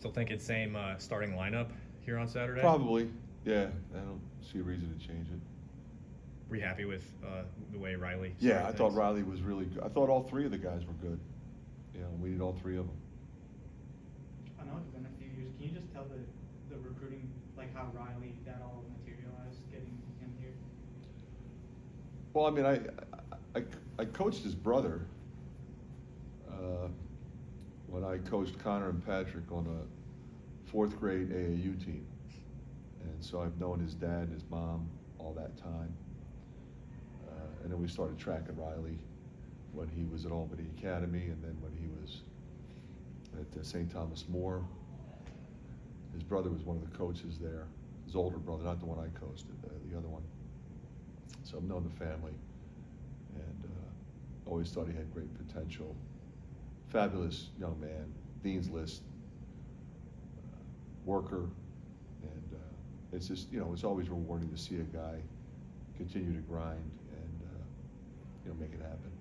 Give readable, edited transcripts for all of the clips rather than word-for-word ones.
Still thinking same starting lineup here on Saturday? Probably, yeah. I don't see a reason to change it. Were you happy with the way Riley started Yeah, I things? thought Riley was really good. I thought all three of the guys were good. You know, we need all three of them. I know it's been a few years. Can you just tell the recruiting, like how Riley, that all materialized, getting him here? Well, I mean, I coached his brother when I coached Connor and Patrick on a fourth grade AAU team. And so I've known his dad and his mom all that time. And then we started tracking Riley when he was at Albany Academy, and then when he was at St. Thomas More. His brother was one of the coaches there. His older brother, not the one I coached, the other one. So I've known the family, and always thought he had great potential. Fabulous young man, Dean's List, worker, and it's just, you know, it's always rewarding to see a guy continue to grind and, you know, make it happen.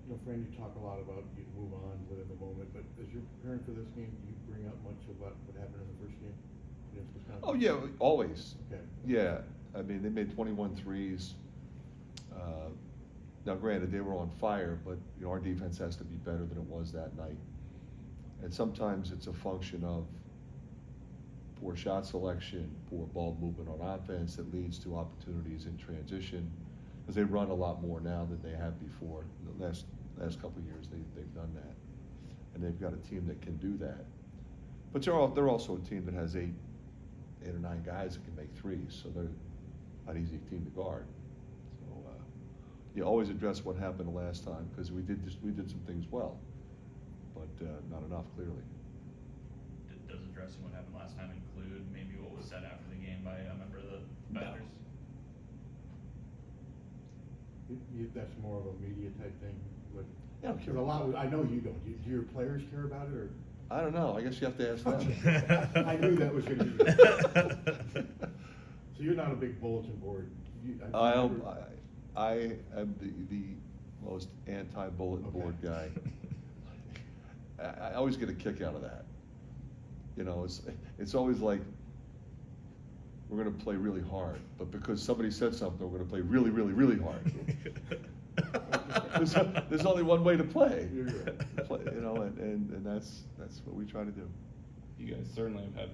You know, Fran, you talk a lot about you move on within the moment, but as you're preparing for this game, do you bring up much about what happened in the first game against Wisconsin? Oh yeah, always. Okay. Yeah, I mean, they made 21 threes. Now granted, they were on fire, but you know, our defense has to be better than it was that night. And sometimes it's a function of poor shot selection, poor ball movement on offense that leads to opportunities in transition, because they run a lot more now than they have before. The last couple of years, they've done that, and they've got a team that can do that. But they're also a team that has eight or nine guys that can make threes, so they're not an easy team to guard. So you always address what happened the last time, because we did some things well, but not enough clearly. Does addressing what happened last time include maybe what was said after the game by a member of the Badgers? That's more of a media type thing, but Yeah, I don't care. there's a lot. I know you don't. Do your players care about it, or? I don't know. I guess you have to ask them. I knew that was going to be. So you're not a big bulletin board. I am the most anti-bulletin board guy. I always get a kick out of that. You know, it's always like, we're going to play really hard, but because somebody said something, we're going to play really, really, really hard. There's only one way to play. You know, and that's what we try to do. You guys certainly have had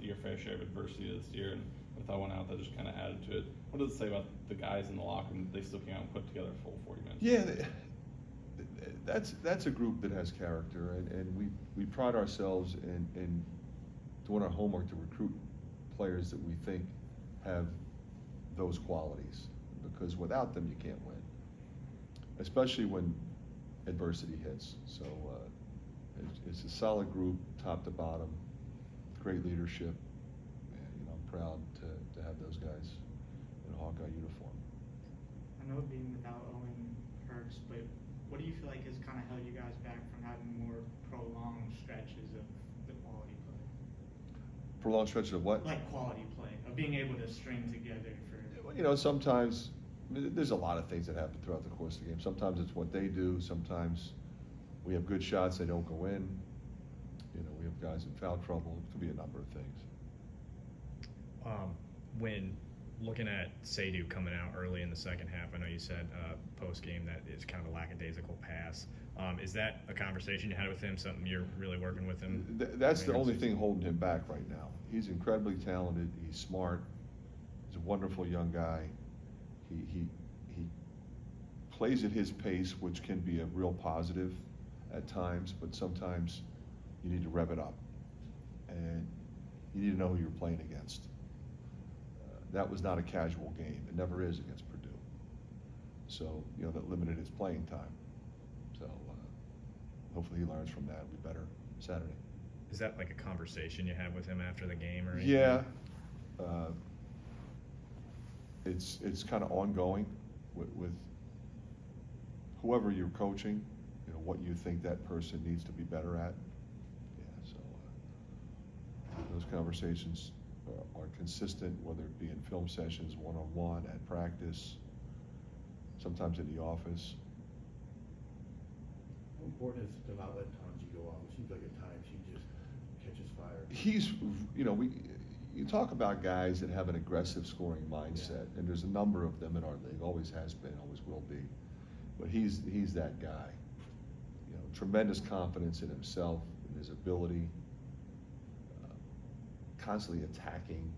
your fair share of adversity this year, and with Owen out, that just kind of added to it. What does it say about the guys in the locker room that they still came out and put together a full 40 minutes? Yeah, that's a group that has character, and we pride ourselves in doing our homework to recruit players that we think have those qualities, because without them you can't win, especially when adversity hits. So it's a solid group, top to bottom, great leadership, and you know, I'm proud to have those guys in a Hawkeye uniform. I know being without Owen hurts, but what do you feel like has kind of held you guys back from having more prolonged stretches of the quality play? Prolonged stretches of what? Like quality play, of being able to string together for. You know, sometimes there's a lot of things that happen throughout the course of the game. Sometimes it's what they do. Sometimes we have good shots, they don't go in. You know, we have guys in foul trouble. It could be a number of things. When looking at Seydu coming out early in the second half, I know you said post game that it's kind of a lackadaisical pass. Is that a conversation you had with him? Something you're really working with him? That's the only thing holding him back right now. He's incredibly talented. He's smart. He's a wonderful young guy. He plays at his pace, which can be a real positive at times, but sometimes you need to rev it up, and you need to know who you're playing against. That was not a casual game. It never is against Purdue. So, you know, that limited his playing time. So hopefully he learns from that. It'll be better Saturday. Is that like a conversation you had with him after the game or anything? Yeah. It's kind of ongoing with whoever you're coaching, you know, what you think that person needs to be better at. Yeah, so those conversations are consistent, whether it be in film sessions, one-on-one, at practice, sometimes in the office. How important is it to not let Tanji go off? It seems like at times he just catches fire. he's, you talk about guys that have an aggressive scoring mindset, and there's a number of them in our league, always has been, always will be. But he's that guy. Tremendous confidence in himself, in his ability, constantly attacking,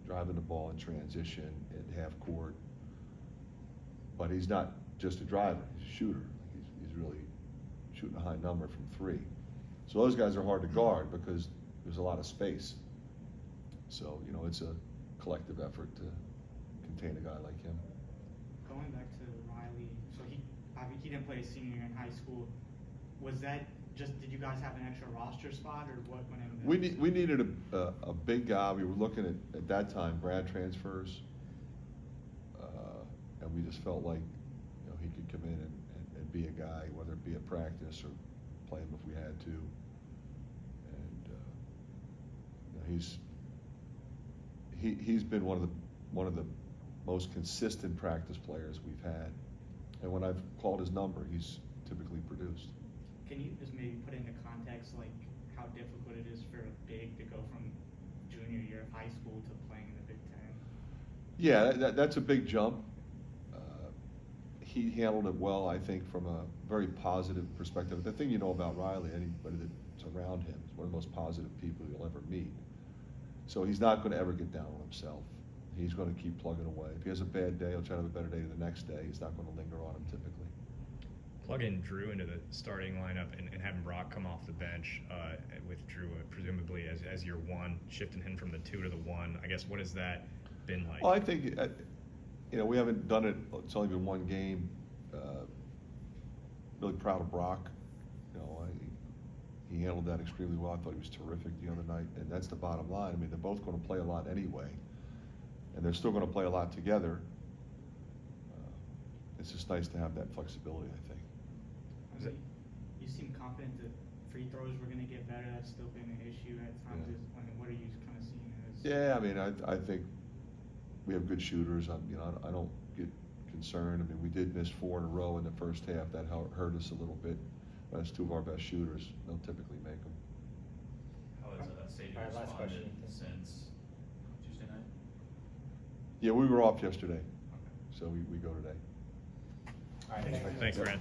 driving the ball in transition at half court. But he's not just a driver, he's a shooter. He's really shooting a high number from three. So those guys are hard to guard because there's a lot of space. So, it's a collective effort to contain a guy like him. Going back to Riley, so he didn't play a senior year in high school. Was that just, did you guys have an extra roster spot, or what went into that? We needed a big guy. We were looking at that time grad transfers, and we just felt like he could come in and be a guy, whether it be at practice or play him if we had to. And he's been one of the most consistent practice players we've had, and when I've called his number, he's typically produced. Can you just maybe put into context like how difficult it is for a big to go from junior year of high school to playing in the Big Ten? Yeah, that's a big jump. He handled it well, I think, from a very positive perspective. The thing you know about Riley, anybody that's around him, is one of the most positive people you'll ever meet. So he's not going to ever get down on himself. He's going to keep plugging away. If he has a bad day, he'll try to have a better day the next day. He's not going to linger on him typically. Plug in Drew into the starting lineup and having Brock come off the bench with Drew presumably as your one, shifting him from the 2 to the 1. I guess, what has that been like? Well, I think, we haven't done it. It's only been one game. Really proud of Brock. He handled that extremely well. I thought he was terrific the other night, and that's the bottom line. I mean, they're both going to play a lot anyway, and they're still going to play a lot together. It's just nice to have that flexibility, I think. You seem confident that free throws were going to get better. That's still been an issue at times. Yeah. What are you kind of seeing as? Yeah, I mean, I think we have good shooters. I don't get concerned. I mean, we did miss 4 in a row in the first half. That hurt us a little bit. That's 2 of our best shooters. They'll typically make them. How has Sadie All right, last responded question. since Tuesday night? Yeah, we were off yesterday, so we go today. All right, Thanks, Fran.